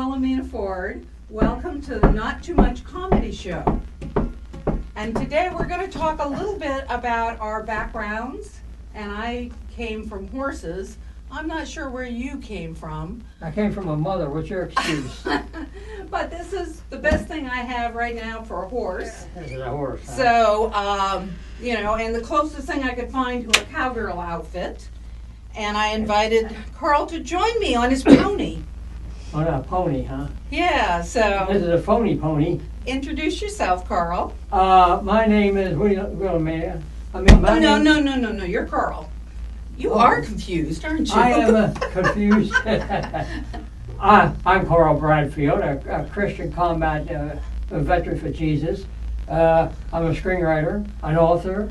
Wilhelmina Ford. Welcome to the Not Too Much Comedy Show. And today we're going to talk a little bit about our backgrounds. And I came from horses. I'm not sure where you came from. I came from a mother. What's your excuse? But this is the best thing I have right now for a horse. This is a horse. Huh? So, and the closest thing I could find to a cowgirl outfit. And I invited Carl to join me on his pony. On a pony, huh? Yeah, so This is a phony pony. introduce yourself, Carl. My name is Wilhelmina. No, you're Carl. You are confused, aren't you? I am confused. I'm Carl Bradfield, a Christian combat veteran for Jesus. I'm a screenwriter, an author,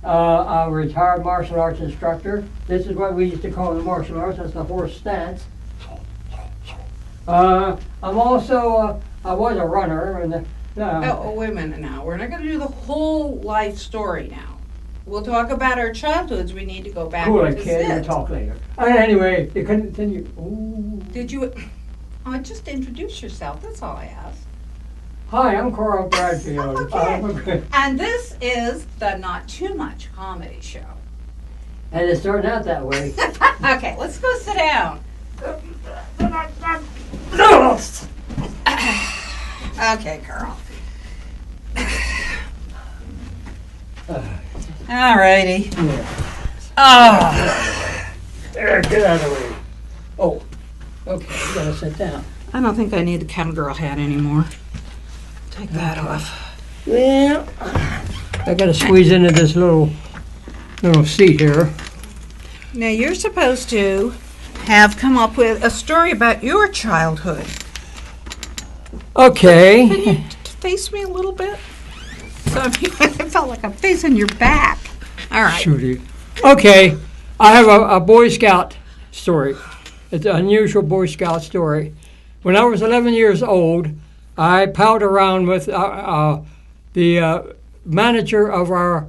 a retired martial arts instructor. This is what we used to call the martial arts. That's the horse stance. I'm also, I was a runner. And wait a minute now. We're not going to do the whole life story now. We'll talk about our childhoods. We need to go back cool, to kid. We'll Sid. talk later. Anyway, you continue. Ooh. Did you... just introduce yourself. That's all I asked. Hi, I'm Carl Bradfield. Okay. And this is the Not Too Much Comedy Show. And it's starting out that way. Okay, let's go sit down. Okay, Carl. Alrighty. Yeah. There, get out of the way. Oh, okay, you gotta sit down. I don't think I need the cowgirl hat anymore. Take that off. Well, I gotta squeeze into this little seat here. Now you're supposed to have come up with a story about your childhood. Okay. Can you face me a little bit? So I felt like I'm facing your back. All right. Shooty. Okay, I have a Boy Scout story. It's an unusual Boy Scout story. When I was 11 years old, I palled around with the manager of our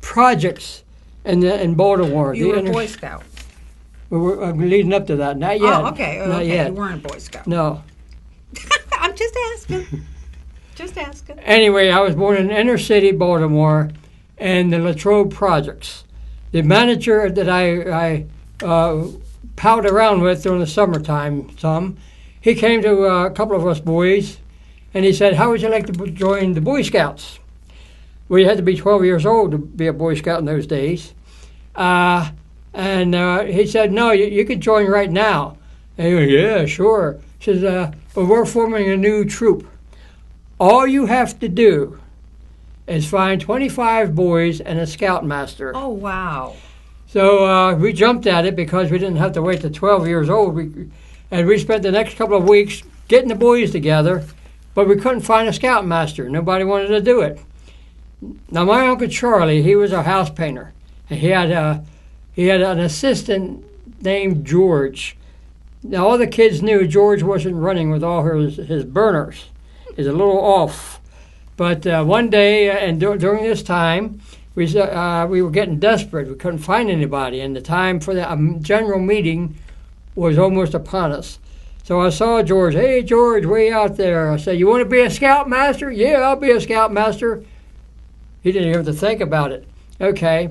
projects in Baltimore. You were a Boy Scout. We were leading up to that. Not yet. Oh, okay. Not yet. You weren't a Boy Scout. No. I'm just asking. Just asking. Anyway, I was born in inner city Baltimore and the Latrobe Projects. The manager that I palled around with during the summertime he came to a couple of us boys and he said, how would you like to join the Boy Scouts? Well, you had to be 12 years old to be a Boy Scout in those days. And he said, no, you could join right now. And he goes, yeah, sure. He says, well, we're forming a new troop. All you have to do is find 25 boys and a scoutmaster. Oh, wow. So we jumped at it because we didn't have to wait to 12 years old. And we spent the next couple of weeks getting the boys together, but we couldn't find a scoutmaster. Nobody wanted to do it. Now, my Uncle Charlie, he was a house painter. And he had an assistant named George. Now, all the kids knew George wasn't running with all his burners. He's a little off. But one day, and during this time, we were getting desperate. We couldn't find anybody, and the time for the general meeting was almost upon us. So I saw George. Hey, George, way out there. I said, you want to be a scoutmaster? Yeah, I'll be a scoutmaster. He didn't even have to think about it. Okay.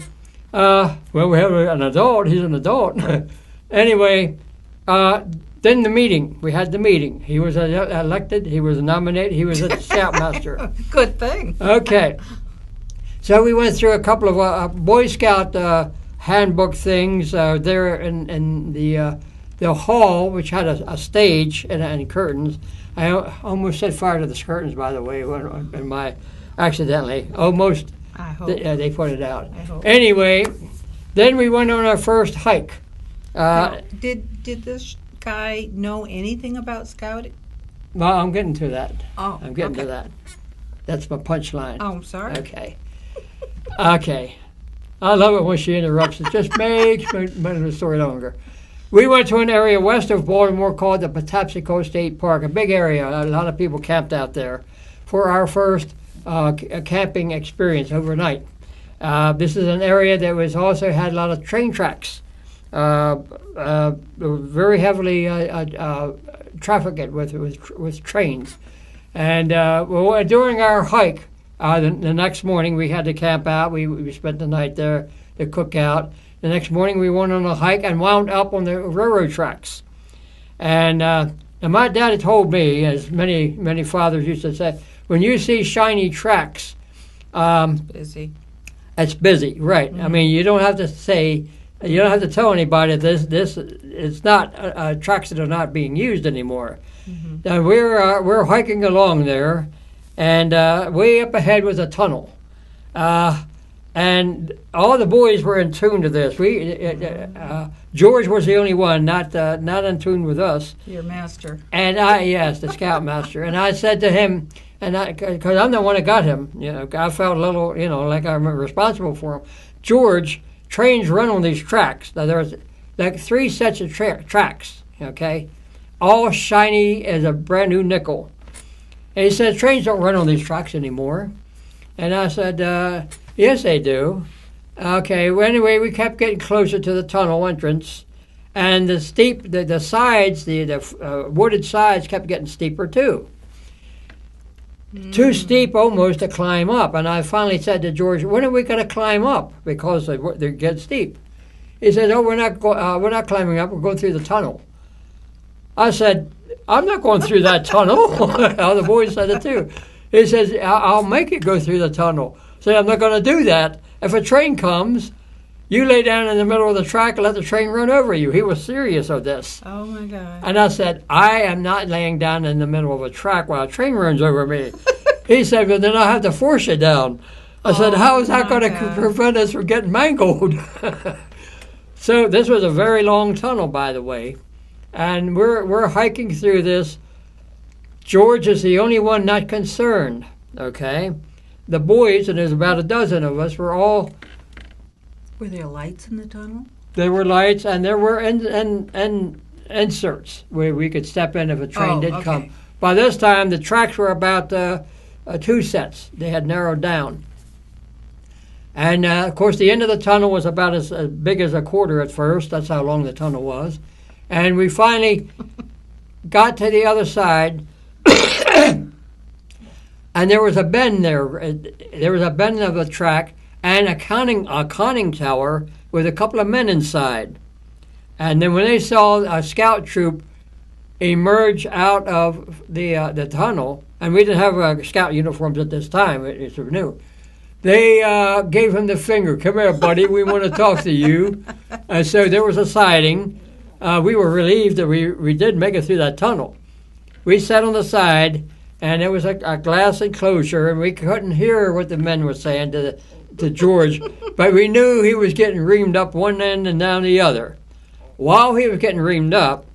Well, we have an adult. He's an adult. Anyway, then the meeting. We had the meeting. He was elected. He was nominated. He was a scoutmaster. Good thing. Okay. So we went through a couple of Boy Scout handbook things there in the hall, which had a stage and curtains. I almost set fire to the curtains, by the way, accidentally. Almost. I hope. They put it out. I hope. Anyway, then we went on our first hike. Did this guy know anything about scouting? Well, I'm getting to that. Oh, I'm getting okay. to that. That's my punchline. Oh, I'm sorry. Okay. Okay. I love it when she interrupts. It just makes the story longer. We went to an area west of Baltimore called the Patapsco State Park, a big area. A lot of people camped out there for our first camping experience overnight. This is an area that also had a lot of train tracks. very heavily trafficked with trains. And during our hike, the next morning we had to camp out. We spent the night there to cook out. The next morning we went on a hike and wound up on the railroad tracks. And my dad had told me, as many fathers used to say, when you see shiny tracks, Busy. it's busy, right? I mean, you don't have to tell anybody this it's not tracks that are not being used anymore. Now we're hiking along there, and way up ahead was a tunnel, and all the boys were in tune to this. George was the only one not in tune with us. Your master. And yes, the scoutmaster. And I said to him, because I'm the one that got him, I felt a little, like I'm responsible for him. George, trains run on these tracks. Now there's like 3 sets of tracks, okay, all shiny as a brand new nickel. And he said, trains don't run on these tracks anymore. And I said, yes, they do. Okay, well, anyway, we kept getting closer to the tunnel entrance, and the sides, the wooded sides kept getting steeper too. Too steep almost to climb up. And I finally said to George, when are we going to climb up? Because they get steep. He said, oh, we're not climbing up, we're going through the tunnel. I said, I'm not going through that tunnel. The boys said it too. He says, I'll make it go through the tunnel. So I'm not going to do that. If a train comes, you lay down in the middle of the track and let the train run over you. He was serious of this. Oh, my God. And I said, I am not laying down in the middle of a track while a train runs over me. He said, well, then I'll have to force you down. I said, how is that going to prevent us from getting mangled? So this was a very long tunnel, by the way. And we're hiking through this. George is the only one not concerned, okay? The boys, and there's about a dozen of us, were all... Were there lights in the tunnel? There were lights, and there were inserts where we could step in if a train did come. By this time, the tracks were about 2 sets. They had narrowed down. And, of course, the end of the tunnel was about as big as a quarter at first. That's how long the tunnel was. And we finally got to the other side, and there was a bend there. There was a bend of the track and a conning tower with a couple of men inside. And then when they saw a scout troop emerge out of the tunnel, and we didn't have scout uniforms at this time, it's new, they gave him the finger. Come here, buddy, we want to talk to you. And so there was a sighting. We were relieved that we did make it through that tunnel. We sat on the side, and it was a glass enclosure, and we couldn't hear what the men were saying to George, but we knew he was getting reamed up one end and down the other. While he was getting reamed up,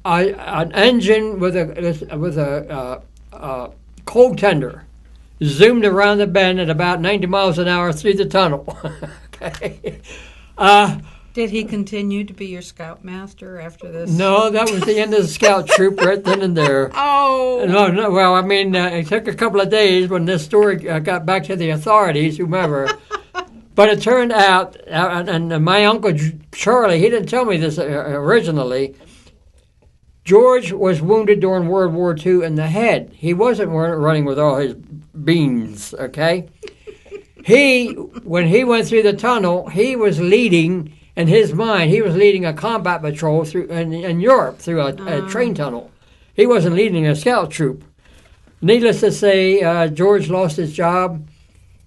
an engine with a coal tender zoomed around the bend at about 90 miles an hour through the tunnel. Okay. Did he continue to be your scoutmaster after this? No, that was the end of the scout troop right then and there. Oh! No. Well, I mean, it took a couple of days when this story got back to the authorities, whomever. But it turned out, and my Uncle Charlie, he didn't tell me this originally, George was wounded during World War II in the head. He wasn't running with all his beans, okay? When he went through the tunnel, he was leading... In his mind, he was leading a combat patrol in Europe through a train tunnel. He wasn't leading a scout troop. Needless to say, George lost his job.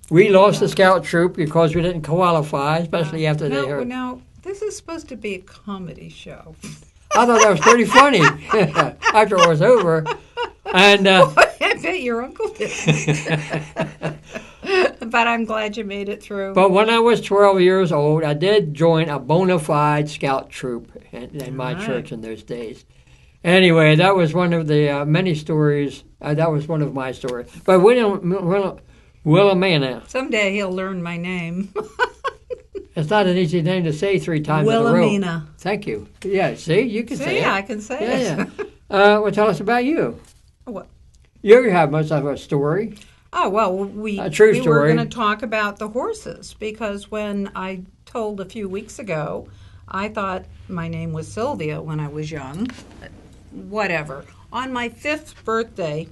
We lost the scout troop because we didn't qualify, especially after they heard. Now, this is supposed to be a comedy show. I thought that was pretty funny after it was over. And I bet your uncle did. But I'm glad you made it through. But when I was 12 years old, I did join a bona fide scout troop in my church in those days. Anyway, that was one of the many stories. That was one of my stories. But Wilhelmina. Someday he'll learn my name. It's not an easy name to say 3 times in a row. Wilhelmina. Thank you. Yeah, see, you can say it. Yeah, I can say it. Yeah. Well, tell us about you. What? You have much of a story. Oh, well, we were going to talk about the horses because when I told a few weeks ago I thought my name was Sylvia when I was young. Whatever. On my 5th birthday,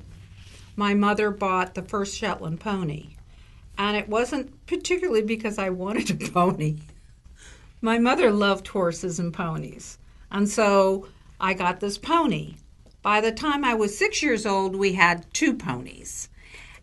my mother bought the first Shetland pony. And it wasn't particularly because I wanted a pony. My mother loved horses and ponies. And so I got this pony. By the time I was 6 years old, we had 2 ponies.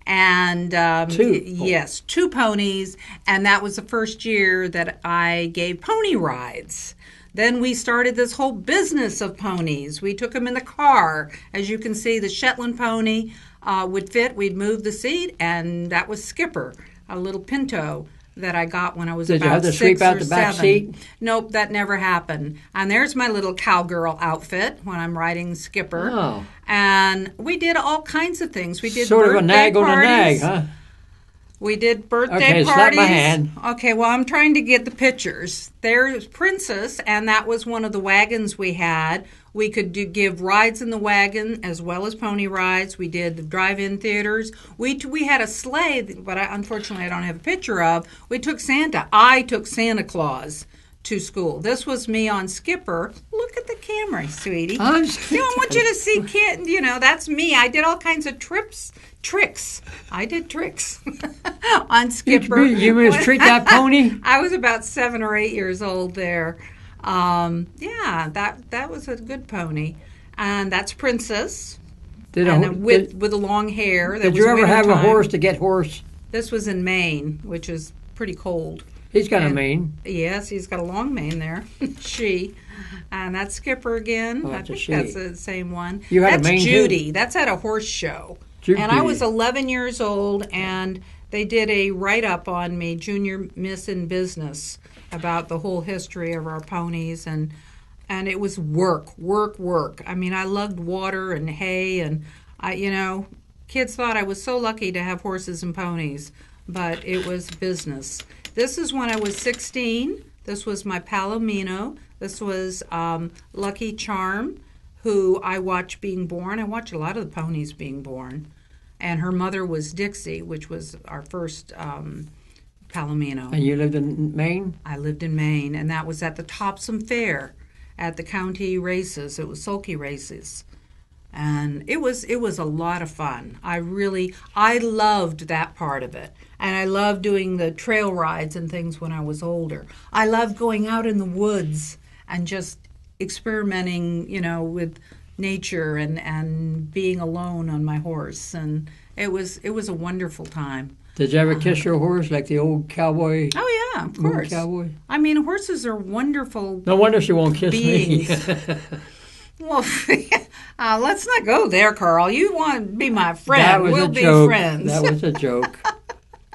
And yes, 2 ponies. And that was the first year that I gave pony rides. Then we started this whole business of ponies. We took them in the car. As you can see, the Shetland pony would fit. We'd move the seat, and that was Skipper, a little pinto that I got when I was Did you about have to 6 sweep out or the back 7. seat? Nope, that never happened. And there's my little cowgirl outfit when I'm riding Skipper. Oh. And we did all kinds of things. We did Sort of a birthday nag on a parties. nag, huh? We did birthday Okay, slap parties. my hand. Okay, well, I'm trying to get the pictures. There's Princess, and that was one of the wagons we had. We could give rides in the wagon as well as pony rides. We did the drive-in theaters. We had a sleigh, but unfortunately I don't have a picture of. We took Santa. I took Santa Claus to school. This was me on Skipper. Look at the camera, sweetie. I want you to see, kid. That's me. I did all kinds of tricks. I did tricks on Skipper. You mistreat that pony? I was about 7 or 8 years old there. Yeah, that was a good pony, and that's Princess. With the long hair. Did you ever have a horse to get horse? This was in Maine, which is pretty cold. He's got a mane. Yes, he's got a long mane there. And that's Skipper again. Oh, I think that's the same one. You had that's a mane Judy. too? That's at a horse show. Judy. And I was 11 years old, and they did a write-up on me, Junior Miss in Business, about the whole history of our ponies, and it was work. I mean, I loved water and hay, and kids thought I was so lucky to have horses and ponies, but it was business. This is when I was 16. This was my Palomino. This was Lucky Charm, who I watched being born. I watched a lot of the ponies being born. And her mother was Dixie, which was our first Palomino. And you lived in Maine? I lived in Maine, and that was at the Topsom Fair at the county races. It was sulky races. And it was a lot of fun. I loved that part of it. And I loved doing the trail rides and things when I was older. I loved going out in the woods and just experimenting, with nature and being alone on my horse. And it was a wonderful time. Did you ever kiss your horse like the old cowboy? Oh, yeah, of course. Cowboy? I mean, horses are wonderful No wonder she won't kiss beings. me. Well, let's not go there, Carl. You want to be my friend. That was we'll a be joke. friends. That was a joke.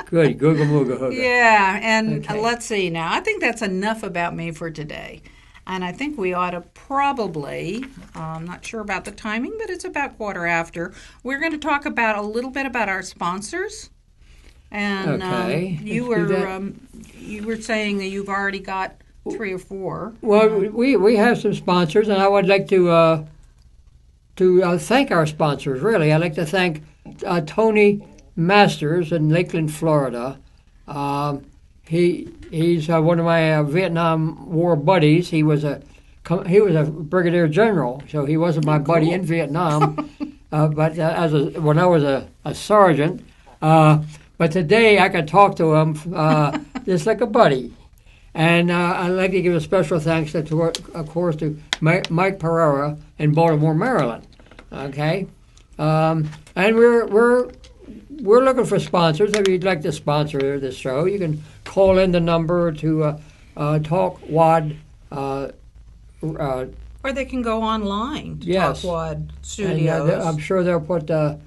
Good. Googa mooga hooga. Yeah, and Okay. let's see now. I think that's enough about me for today. And I think we ought to probably, I'm not sure about the timing, but it's about 1:15. We're going to talk a little bit about our sponsors. And Okay, you let's do that. were saying that you've already got 3 or 4. Well, we have some sponsors, and I would like to thank our sponsors. Really, I'd like to thank Tony Masters in Lakeland, Florida. He's one of my Vietnam War buddies. He was a brigadier general, so he wasn't my buddy in Vietnam, but when I was a sergeant. But today I could talk to him just like a buddy. And I'd like to give a special thanks, of course, to Mike Pereira in Baltimore, Maryland. Okay, and we're looking for sponsors. If you'd like to sponsor this show, you can call in the number to Talk WAD. Or they can go online to Yes. Talk Wad And, Studios. I'm sure they'll put the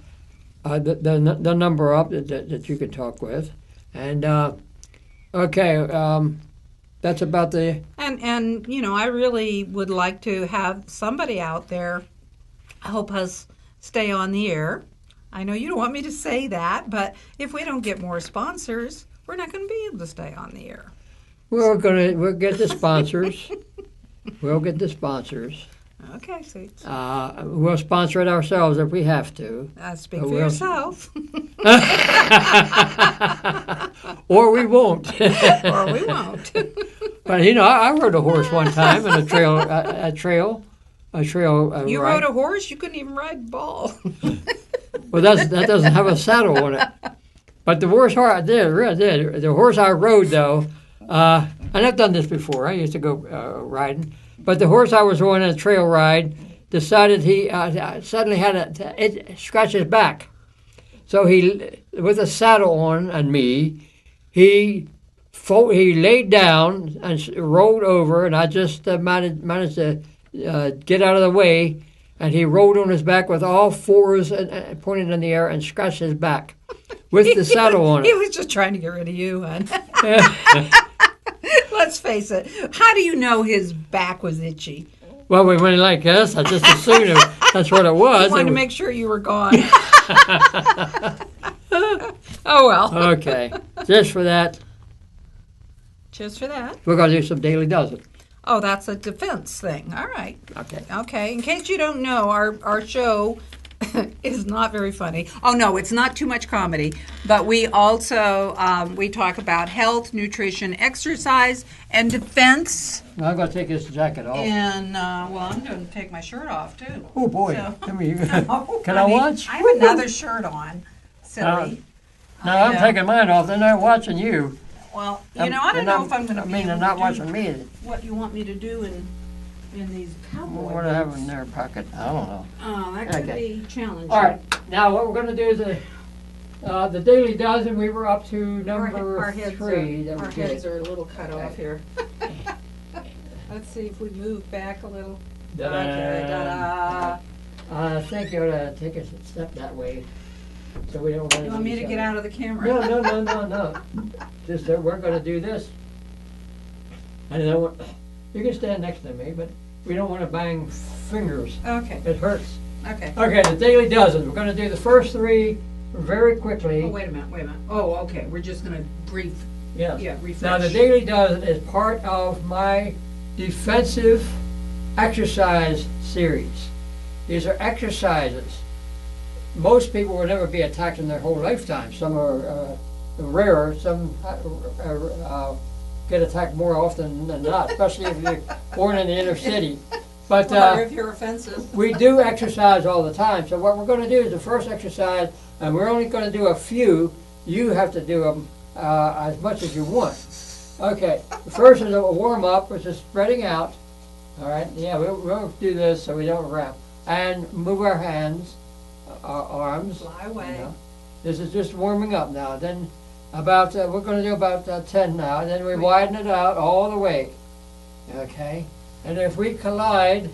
number up that you can talk with. And okay. That's about the... And I really would like to have somebody out there help us stay on the air. I know you don't want me to say that, but if we don't get more sponsors, we're not going to be able to stay on the air. We'll get the sponsors. We'll get the sponsors. Okay, sweet. We'll sponsor it ourselves if we have to. Speak for yourself. Or we won't. Or we won't. But I rode a horse one time in a trail You ride. rode a horse? You couldn't even ride a ball. Well, that doesn't have a saddle on it. But the horse I did. The horse I rode though, and I've done this before. I used to go riding. But the horse I was on a trail ride decided he suddenly it scratched his back. So he, with a saddle on and me, he laid down and rolled over, and I just managed to get out of the way, and he rolled on his back with all fours and pointed in the air and scratched his back with the saddle on He it. was just trying to get rid of you, hon. Let's face it. How do you know his back was itchy? Well, we went like this. I just assumed that's what it was. He wanted to make sure you were gone. Oh, well. Okay, just for that, Just for that. we're going to do some Daily Dozen. Oh, that's a defense thing. All right. Okay. Okay. In case you don't know, our show is not very funny. Oh, no, it's not too much comedy. But we also, we talk about health, nutrition, exercise, and defense. Well, I'm going to take this jacket off. And, well, I'm going to take my shirt off, too. Oh, boy. So- Come here. Oh, Can I honey, watch? I have another shirt on. Silly. No, I'm Yeah. taking mine off. They're not watching you. Well, I don't know if I'm going to be they're able not to watching me. do what you want me to do in these cowboy What do I have boots. in their pocket? I don't know. Oh, that could Okay. be challenging. All right. Now, what we're going to do is the Daily Dozen. We were up to number Our heads 3. Are, That our we heads did. are a little cut off here. Let's see if we move back a little. Da-da. Okay, ta-da. I think you ought to take a step that way, so we don't run You want me into to each get other. out of the camera? No. Just that we're going to do this. And then you can stand next to me, but we don't want to bang fingers. Okay, It hurts. okay. Okay, the Daily Dozen. We're going to do the first 3 very quickly. Oh, wait a minute. Oh, okay, we're just going to brief, Yes. yeah, refresh. Now, the Daily Dozen is part of my defensive exercise series. These are exercises. Most people will never be attacked in their whole lifetime. Some are rarer. Some get attacked more often than not, especially if you're born in the inner city. But Or if you're offensive. we do exercise all the time. So what we're going to do is the first exercise, and we're only going to do a few. You have to do them as much as you want. Okay, the first is a warm-up, which is spreading out. All right, yeah, we'll do this so we don't wrap. And move our hands, our arms. Fly away. You know. This is just warming up now. Then we're going to do about 10 now. Then we widen it out all the way. Okay? And if we collide,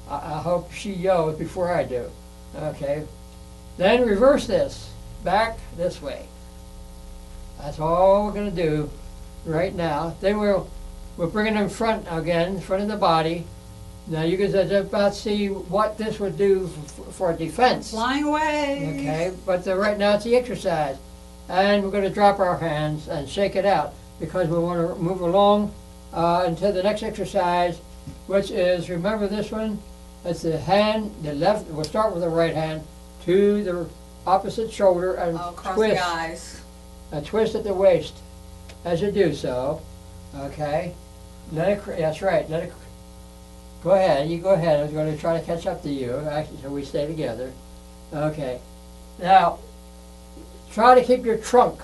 I hope she yells before I do. Okay? Then reverse this. Back this way. That's all we're going to do right now. Then we'll bring it in front again, in front of the body. Now you can just about see what this would do for defense. Flying away. Okay, but right now it's the exercise. And we're going to drop our hands and shake it out because we want to move along into the next exercise, which is, remember this one? It's the hand, the left, we'll start with the right hand to the opposite shoulder and Oh, cross twist. the eyes. A twist at the waist as you do so. Okay? That's right. Go ahead. You go ahead. I was going to try to catch up to you, actually, so we stay together. Okay. Now, try to keep your trunk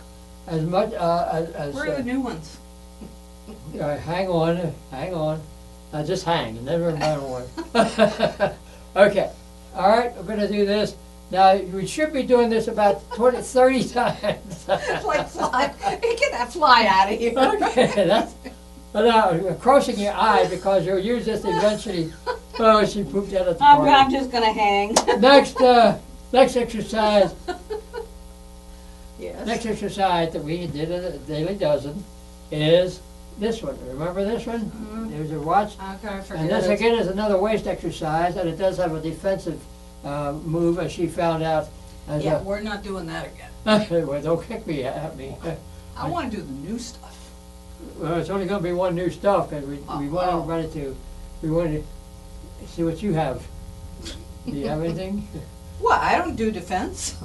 as much as. Where are the new ones? Hang on. Just hang, and never mind one. Okay. All right. We're going to do this. Now, we should be doing this about 30 times. Like fly. Get that fly out of here. Okay, that's. But crossing your eye because you'll use this eventually. Oh, she pooped out at the I'm party. just going to hang. Next exercise. Yes. Next exercise that we did at the Daily Dozen is this one. Remember this one? Mhm. There's your watch. Okay, I forget And this it. again is another waist exercise, and it does have a defensive move, as she found out. As Yeah, we're not doing that again. well, don't kick me at me. I want to do the new stuff. Well, it's only going to be one new stuff because we want Oh. everybody we want to see what you have. Do you have anything? What? I don't do defense.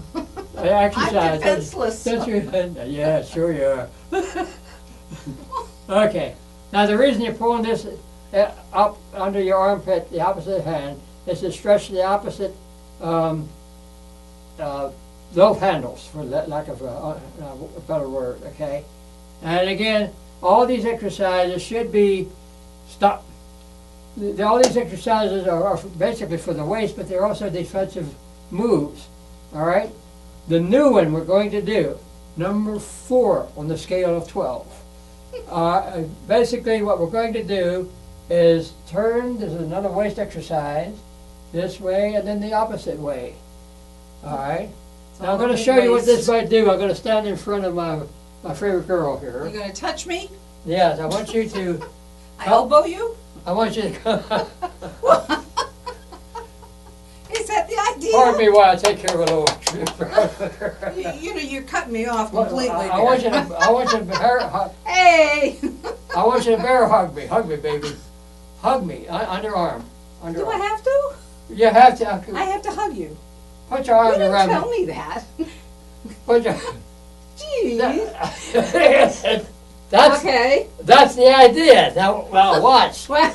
Exercise. I'm defenseless. Don't you? Yeah, sure you are. Okay. Now the reason you're pulling this up under your armpit, the opposite hand, is to stretch the opposite love handles, for lack of a better word, okay? And again, all these exercises should be, stop. All these exercises are basically for the waist, but they're also defensive moves, all right? The new one we're going to do, number 4 on the scale of 12. Basically what we're going to do is turn, this is another waist exercise, this way and then the opposite way, all right? Now I'm going to show you what this might do. I'm going to stand in front of my favorite girl here. You're going to touch me? Yes, I want you to, I elbow you? I want you to come. Is that the idea? Pardon me while I take care of a little. You know, you're cutting me off completely. I want you to bear, Hey! I want you to bear hug me, baby. Hug me, underarm. Do I have to? You have to. I have to hug you. Put your arms You didn't around tell me. me that. Put your. Jeez. That's Okay. that's the idea. Now, well, watch. Well,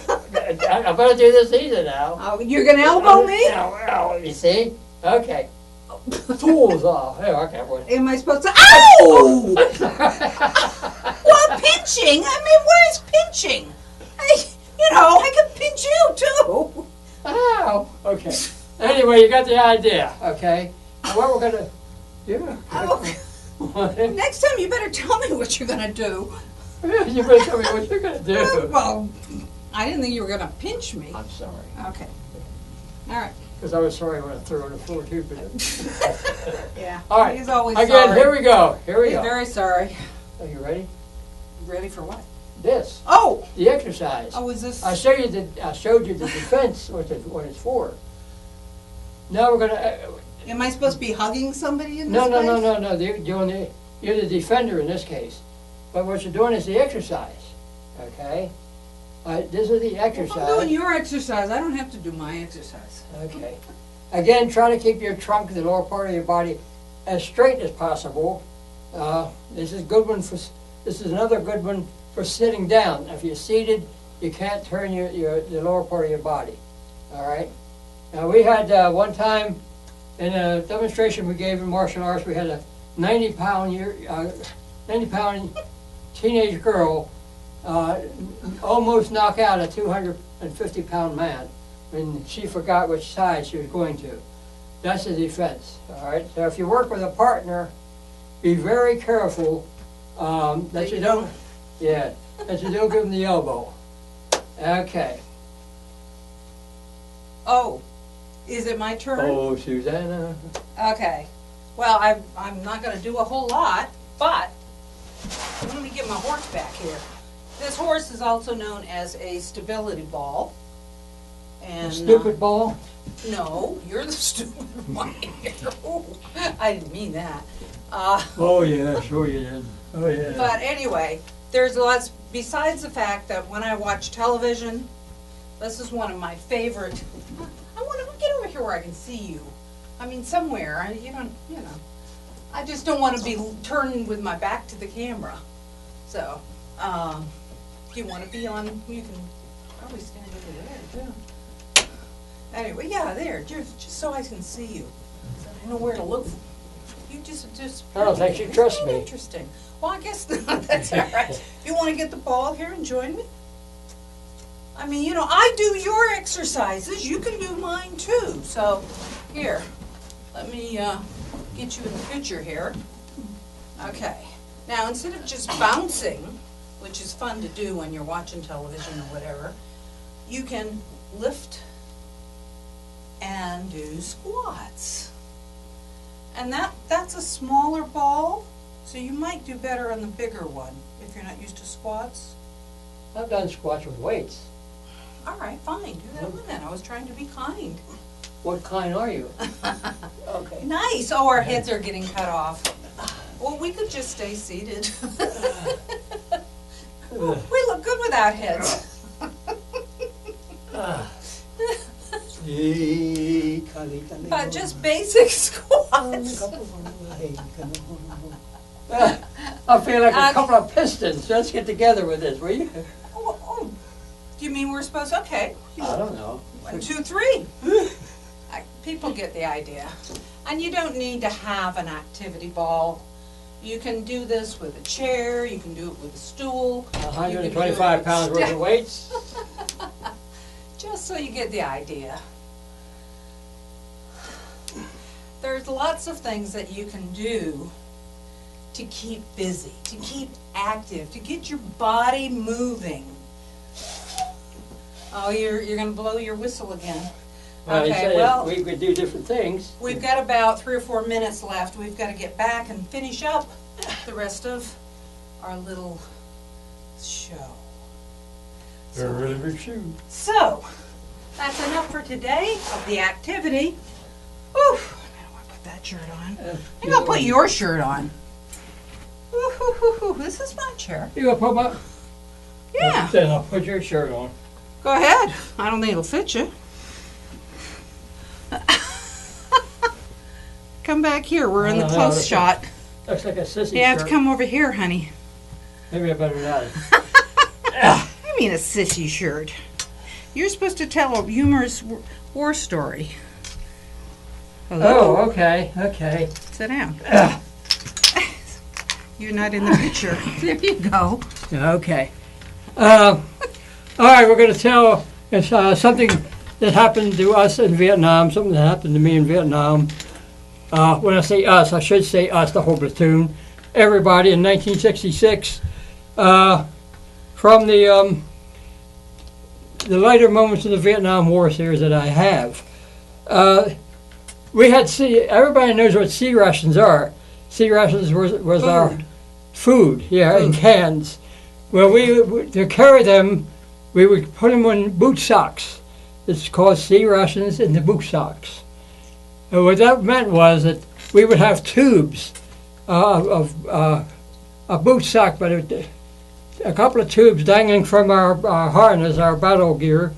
I'm going to do this easy now. oh, you're going to elbow me? Well, you see? Okay. Tools off. Here, okay. Am I supposed to? Ow! Well, pinching? I mean, where's pinching? I can pinch you too. Ow. Okay. Anyway, you got the idea, okay? Now what we're going to do. Oh, next time you better tell me what you're going to do. You better tell me what you're going to do. Well, I didn't think you were going to pinch me. I'm sorry. Okay. All right. Because I was sorry when I threw on the floor too. But Yeah. all right. He's always Again, sorry. here we go. Here we He's go. very sorry. Are you ready? Ready for what? This. Oh! The exercise. Oh, is this? I showed you the defense what it's for. Now we're gonna. Am I supposed to be hugging somebody in this No. You're the defender in this case. But what you're doing is the exercise. Okay. This is the If I'm exercise. doing your exercise, I don't have to do my exercise. Okay. Again, try to keep your trunk, the lower part of your body, as straight as possible. This is a good one for. This is another good one for sitting down. If you're seated, you can't turn the lower part of your body. All right. Now we had one time in a demonstration we gave in martial arts, we had a 90-pound teenage girl almost knock out a 250-pound man when she forgot which side she was going to. That's the defense. All right. So if you work with a partner, be very careful that you don't. Yeah, that you don't give them the elbow. Okay. Oh, is it my turn? Oh, Susanna. Okay. Well, I'm not going to do a whole lot, but let me get my horse back here. This horse is also known as a stability ball. And Stupid ball? No, you're the stupid one here. Ooh, I didn't mean that. Oh yeah, sure you did. Oh yeah. But anyway, there's lots, besides the fact that when I watch television, this is one of my favorite. I want to get over here where I can see you. I mean, somewhere. I just don't want to be turning with my back to the camera. So, if you want to be on, you can probably stand over there, too. Anyway, yeah, there, just so I can see you. So I know where to look for. You just. I don't think you trust Very me. Interesting. Well, I guess that's all right. You want to get the ball here and join me? I mean, I do your exercises. You can do mine too. So, here, let me get you in the picture here. Okay. Now, instead of just bouncing, which is fun to do when you're watching television or whatever, you can lift and do squats. And that's a smaller ball, so you might do better on the bigger one if you're not used to squats. I've done squats with weights. All right, fine, do that one then. I was trying to be kind. What kind are you? Okay. Nice. Oh, our heads are getting cut off. Well, we could just stay seated. We look good without heads. But just basic squats. I feel like a couple of pistons. Let's get together with this, will you? You mean we're supposed, okay. I don't know. 1, 2, 3. People get the idea. And you don't need to have an activity ball. You can do this with a chair, you can do it with a stool. 125 pounds worth of weights. Just so you get the idea. There's lots of things that you can do to keep busy, to keep active, to get your body moving. Oh, you're going to blow your whistle again. Well, Okay, well, we could do different things. we've got about 3 or 4 minutes left. We've got to get back and finish up the rest of our little show. They're a really big shoe. So, that's enough for today of the activity. Whew, I don't want to put that shirt on. I'm going to put your shirt on. Woo-hoo-hoo-hoo. This is my chair. You gonna put my? Yeah. Then I'll put your shirt on. Go ahead. I don't think it'll fit you. Come back here. We're in the No, close that's shot. Looks like a sissy You have shirt. to come over here, honey. Maybe I better not. I mean a sissy shirt. You're supposed to tell a humorous war story. Hello? Oh, okay, okay. Sit down. You're not in the picture. There you go. Okay. All right, we're going to tell something that happened to us in Vietnam, something that happened to me in Vietnam. When I say us, I should say us, the whole platoon. Everybody in 1966. From the lighter moments of the Vietnam War series that I have. We had everybody knows what sea rations are. Sea rations was our food, in cans. Well, to carry them, we would put them in boot socks. It's called sea rations in the boot socks. And what that meant was that we would have tubes of a boot sock, but a couple of tubes dangling from our harness, our battle gear.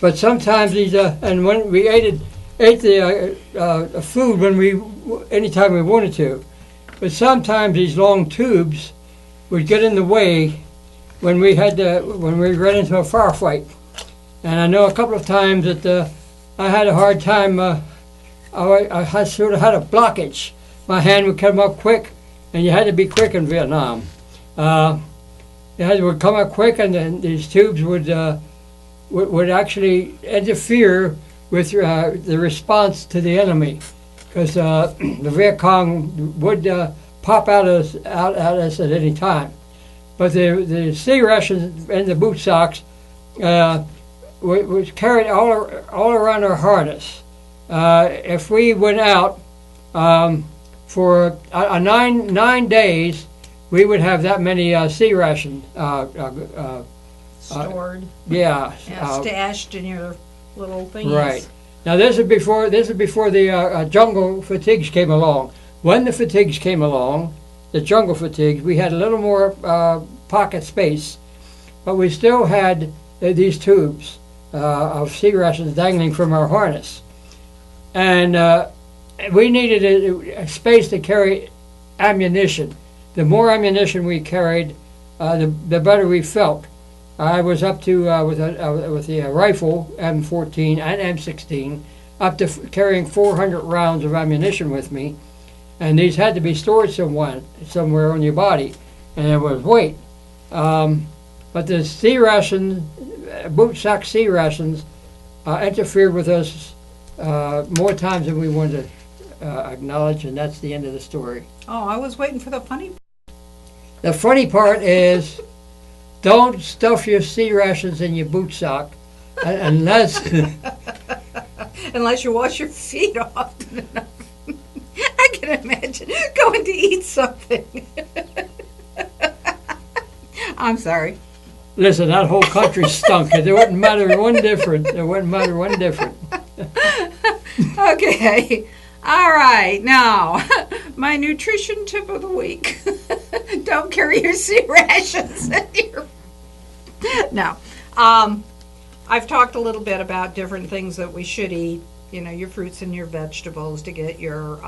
But sometimes these, and when we ate the food anytime we wanted to. But sometimes these long tubes would get in the way when we ran into a firefight. And I know a couple of times that I had a hard time. I sort of had a blockage. My hand would come up quick, and you had to be quick in Vietnam. It would come up quick, and then these tubes would actually interfere with the response to the enemy, because the Viet Cong would pop out at us at any time. But the sea rations and the boot socks was carried all around our harness. If we went out for 9 days, we would have that many sea rations Stored. Stashed in your little thingies. Right. Now this is before the jungle fatigues came along. When the fatigues came along, the jungle fatigues, we had a little more pocket space, but we still had these tubes of sea rations dangling from our harness, and we needed a space to carry ammunition. The more ammunition we carried, the better we felt. I was up to with the rifle M14 and M16 up to carrying 400 rounds of ammunition with me, and these had to be stored somewhere on your body, and it was weight. But the sea rations, boot sock sea rations, interfered with us more times than we wanted to acknowledge, and that's the end of the story. Oh, I was waiting for the funny. The funny part is, don't stuff your sea rations in your boot sock unless Unless you wash your feet often enough. I can imagine going to eat something. I'm sorry. Listen, that whole country stunk. It wouldn't matter one different. Okay. All right. Now, my nutrition tip of the week. Don't carry your sea rations in your... No. I've talked a little bit about different things that we should eat. You know, your fruits and your vegetables to get your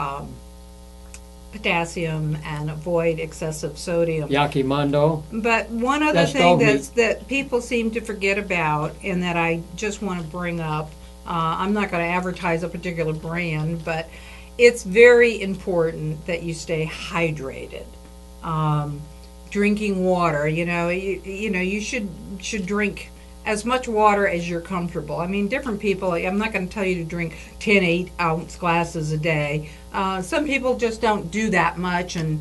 potassium and avoid excessive sodium. Yakimondo. But one other That's thing dog meat. that people seem to forget about, and that I just want to bring up, I'm not going to advertise a particular brand, but it's very important that you stay hydrated. Drinking water, you should drink as much water as you're comfortable. I mean, different people, I'm not going to tell you to drink 10 8-ounce glasses a day. Some people just don't do that much, and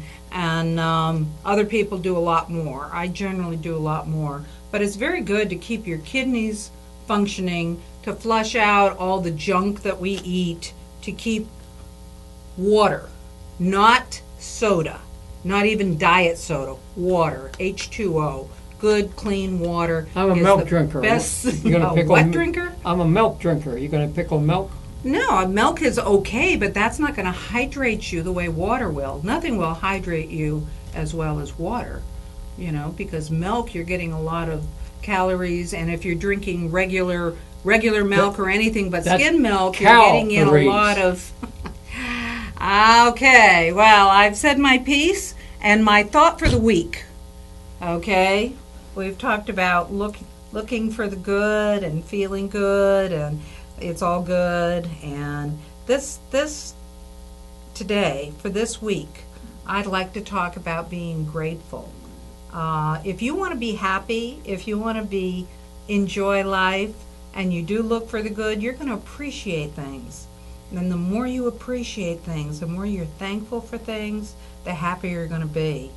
other people do a lot more. I generally do a lot more. But it's very good to keep your kidneys functioning, to flush out all the junk that we eat, to keep water, not soda, not even diet soda, water, H2O. Good, clean water. I'm a is milk the drinker. Best, You gonna a pickle what m- drinker? I'm a milk drinker. You gonna pickle milk? No, milk is okay, but that's not going to hydrate you the way water will. Nothing will hydrate you as well as water, because milk, you're getting a lot of calories, and if you're drinking regular milk or anything but That's skim milk, you're getting in a calories. lot of... Okay, well, I've said my piece, and my thought for the week, okay? We've talked about looking for the good and feeling good, and it's all good. And this today, for this week, I'd like to talk about being grateful. If you want to be happy, if you want to enjoy life, and you do look for the good, you're going to appreciate things. And the more you appreciate things, the more you're thankful for things, the happier you're going to be.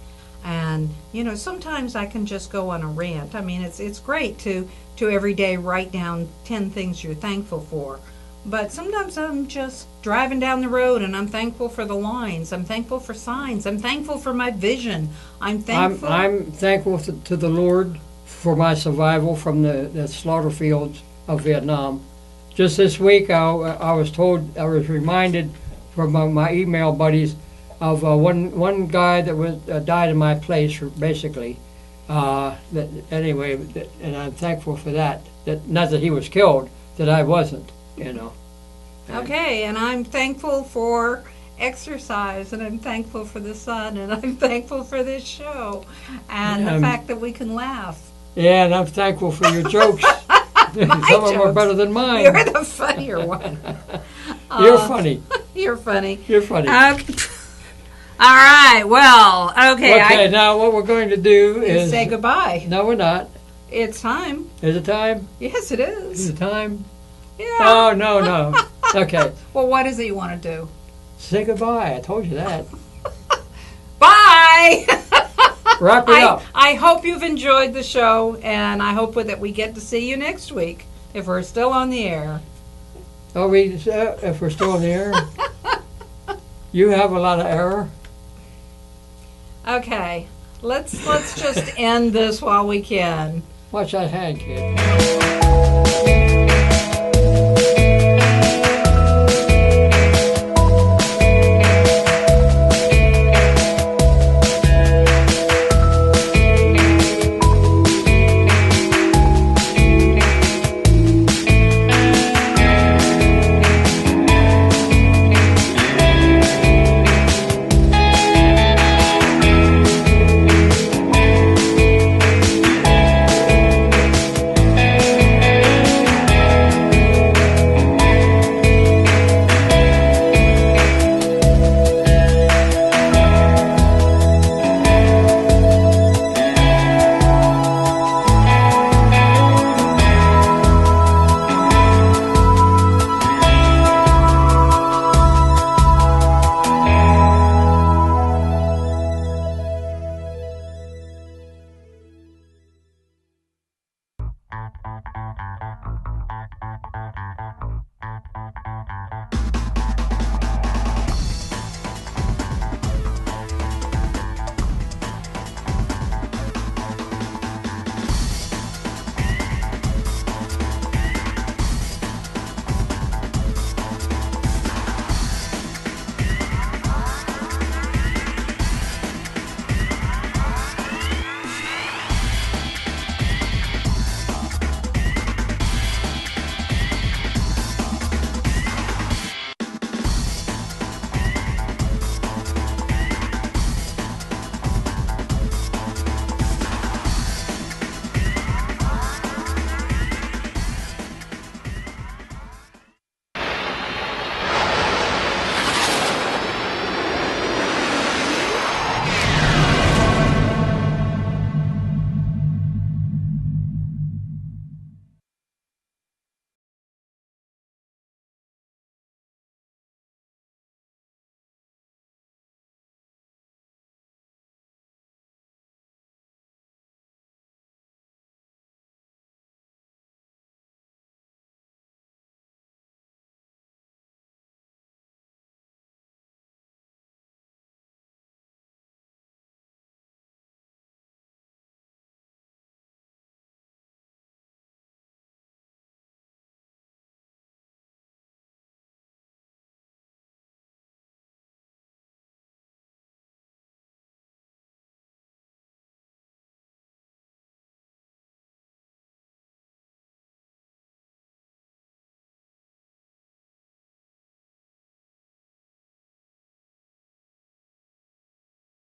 And sometimes I can just go on a rant. I mean, it's great to every day write down 10 things you're thankful for. But sometimes I'm just driving down the road and I'm thankful for the lines. I'm thankful for signs. I'm thankful for my vision. I'm thankful. I'm thankful to the Lord for my survival from the slaughter fields of Vietnam. Just this week, I was reminded from my email buddies of one guy that was died in my place, basically. And I'm thankful for that. That not that he was killed, that I wasn't. Okay, and I'm thankful for exercise, and I'm thankful for the sun, and I'm thankful for this show, and the fact that we can laugh. Yeah, and I'm thankful for your jokes. Some of them are better than mine. You're the funnier one. You're funny. You're funny. You're funny. All right. Well, okay. Okay, now what we're going to do is say goodbye. No, we're not. It's time. Is it time? Yes, it is. Is it time? Yeah. Oh, no. Okay. Well, what is it you want to do? Say goodbye. I told you that. Bye. Wrap it up. I hope you've enjoyed the show, and I hope that we get to see you next week if we're still on the air. Are we? If we're still in the air? You have a lot of error. Okay, let's just end this while we can. Watch that hand, kid.